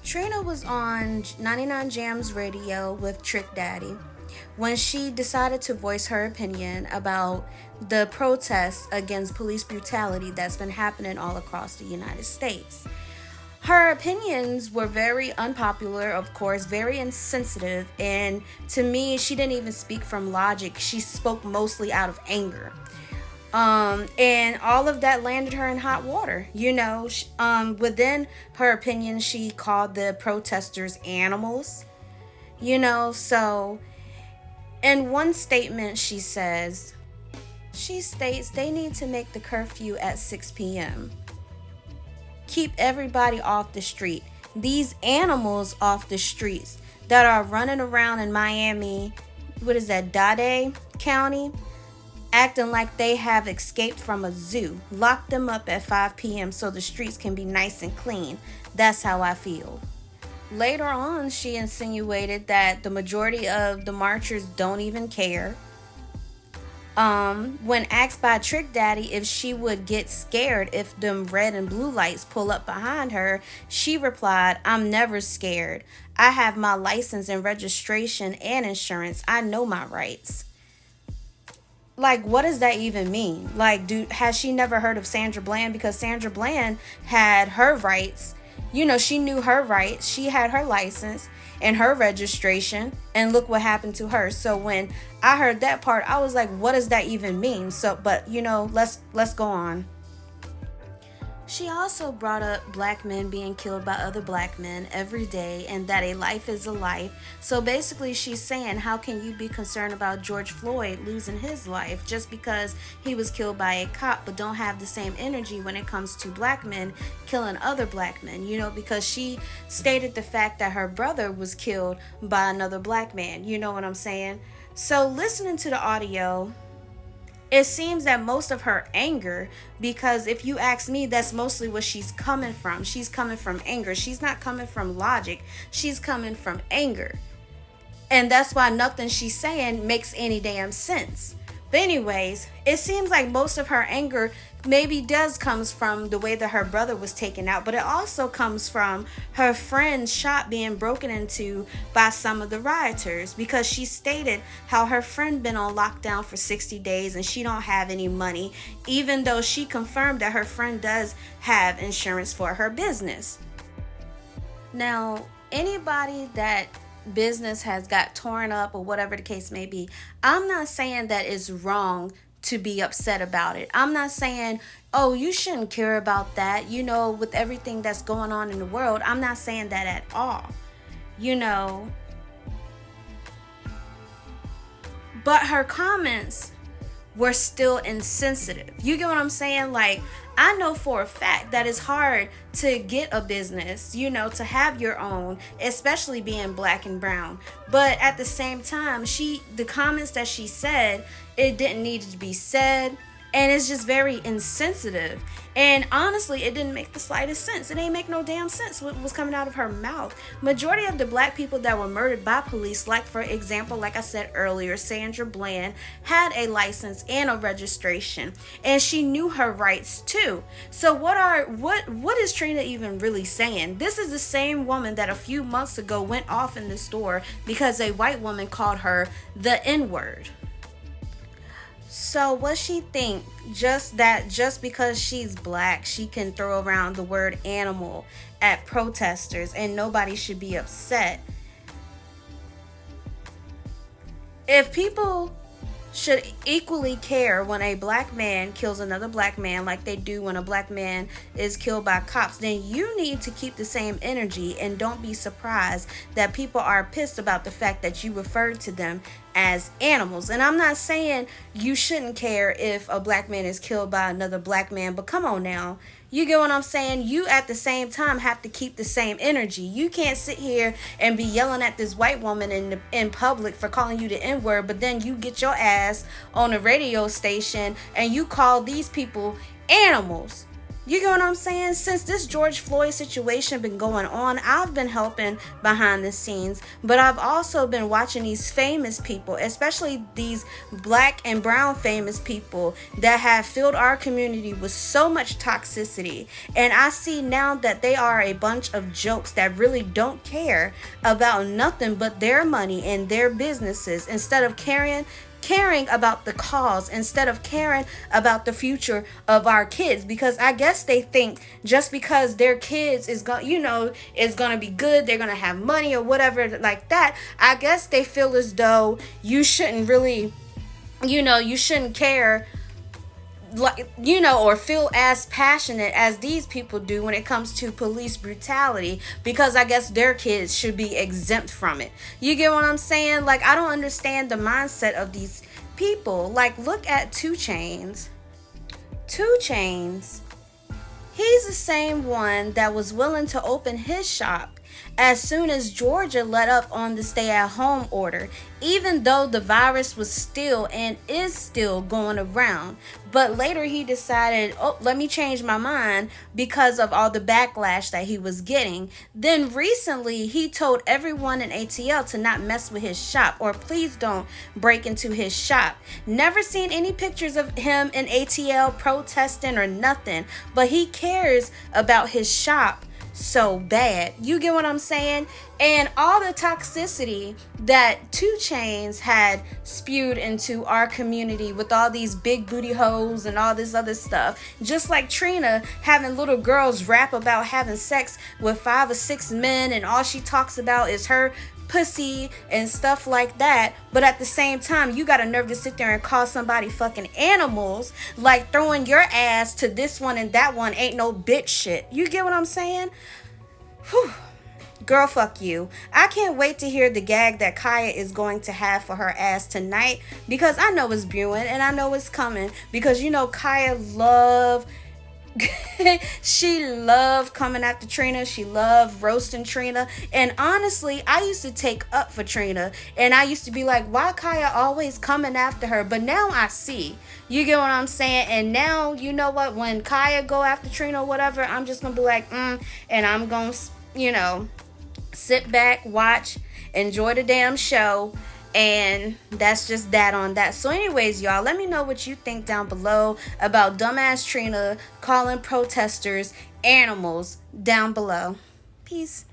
Trina was on 99 Jams Radio with Trick Daddy when she decided to voice her opinion about the protests against police brutality that's been happening all across the United States. Her opinions were very unpopular, of course, very insensitive, and to me, she didn't even speak from logic. She spoke mostly out of anger. And all of that landed her in hot water. Within her opinion, she called the protesters animals. So in one statement, she states they need to make the curfew at 6 p.m. Keep everybody off the street. These animals off the streets that are running around in Miami, what is that, Dade County, acting like they have escaped from a zoo. Lock them up at 5 p.m. so the streets can be nice and clean. That's how I feel. Later on, she insinuated that the majority of the marchers don't even care. When asked by Trick Daddy if she would get scared if them red and blue lights pull up behind her, she replied, "I'm never scared. I have my license and registration and insurance. I know my rights." Like, what does that even mean? Like, has she never heard of Sandra Bland? Because Sandra Bland had her rights. She knew her rights. She had her license and her registration, and look what happened to her. So when I heard that part, I was like, what does that even mean? But let's go on. She also brought up black men being killed by other black men every day and that a life is a life. So basically she's saying, how can you be concerned about George Floyd losing his life just because he was killed by a cop, but don't have the same energy when it comes to black men killing other black men, because she stated the fact that her brother was killed by another black man. You know what I'm saying? So listening to the audio, it seems that most of her anger, because if you ask me, that's mostly what she's coming from. She's coming from anger. She's not coming from logic. She's coming from anger. And that's why nothing she's saying makes any damn sense. But anyways, it seems like most of her anger maybe does comes from the way that her brother was taken out, but it also comes from her friend's shop being broken into by some of the rioters, because she stated how her friend been on lockdown for 60 days and she don't have any money, even though she confirmed that her friend does have insurance for her business. Now, anybody that business has got torn up or whatever the case may be, I'm not saying that it's wrong to be upset about it. I'm not saying, oh, you shouldn't care about that, with everything that's going on in the world. I'm not saying that at all, but her comments were still insensitive. You get what I'm saying? Like, I know for a fact that it's hard to get a business, to have your own, especially being black and brown. But at the same time, the comments that she said, it didn't need to be said. And it's just very insensitive. And honestly, it didn't make the slightest sense. It ain't make no damn sense what was coming out of her mouth. Majority of the black people that were murdered by police, like for example, like I said earlier, Sandra Bland had a license and a registration, and she knew her rights too. So what is Trina even really saying? This is the same woman that a few months ago went off in the store because a white woman called her the N-word. So what she think, just because she's black, she can throw around the word animal at protesters and nobody should be upset. If people should equally care when a black man kills another black man like they do when a black man is killed by cops, then you need to keep the same energy and don't be surprised that people are pissed about the fact that you referred to them as animals. And I'm not saying you shouldn't care if a black man is killed by another black man, but come on now. You get what I'm saying? You at the same time have to keep the same energy. You can't sit here and be yelling at this white woman in public for calling you the N-word, but then you get your ass on a radio station and you call these people animals. You get what I'm saying? Since this George Floyd situation been going on, I've been helping behind the scenes, but I've also been watching these famous people, especially these black and brown famous people that have filled our community with so much toxicity. And I see now that they are a bunch of jokes that really don't care about nothing but their money and their businesses instead of caring about the cause, instead of caring about the future of our kids, because I guess they think just because their kids is going to be good, they're going to have money or whatever like that. I guess they feel as though you shouldn't really, you shouldn't care, like, or feel as passionate as these people do when it comes to police brutality, because I guess their kids should be exempt from it. You get what I'm saying? Like, I don't understand the mindset of these people. Like, look at 2 Chainz. 2 Chainz, he's the same one that was willing to open his shop as soon as Georgia let up on the stay-at-home order, even though the virus was still and is still going around. But later he decided, oh, let me change my mind because of all the backlash that he was getting. Then recently he told everyone in ATL to not mess with his shop, or please don't break into his shop. Never seen any pictures of him in ATL protesting or nothing, but he cares about his shop so bad. You get what I'm saying? And all the toxicity that 2 Chainz had spewed into our community with all these big booty hoes and all this other stuff, just like Trina having little girls rap about having sex with 5 or 6 men and all she talks about is her pussy and stuff like that. But at the same time, you got a nerve to sit there and call somebody fucking animals, like throwing your ass to this one and that one ain't no bitch shit. You get what I'm saying? Whew. Girl, fuck you. I can't wait to hear the gag that Kaya is going to have for her ass tonight, because I know it's brewing and I know it's coming, because Kaya she loved coming after Trina. She loved roasting Trina. And honestly, I used to take up for Trina. And I used to be like, why Kaya always coming after her? But now I see. You get what I'm saying? And now, you know what? When Kaya go after Trina or whatever, I'm just going to be like, and I'm going to, sit back, watch, enjoy the damn show. And that's just that on that. So anyways, y'all, let me know what you think down below about dumbass Trina calling protesters animals down below. Peace.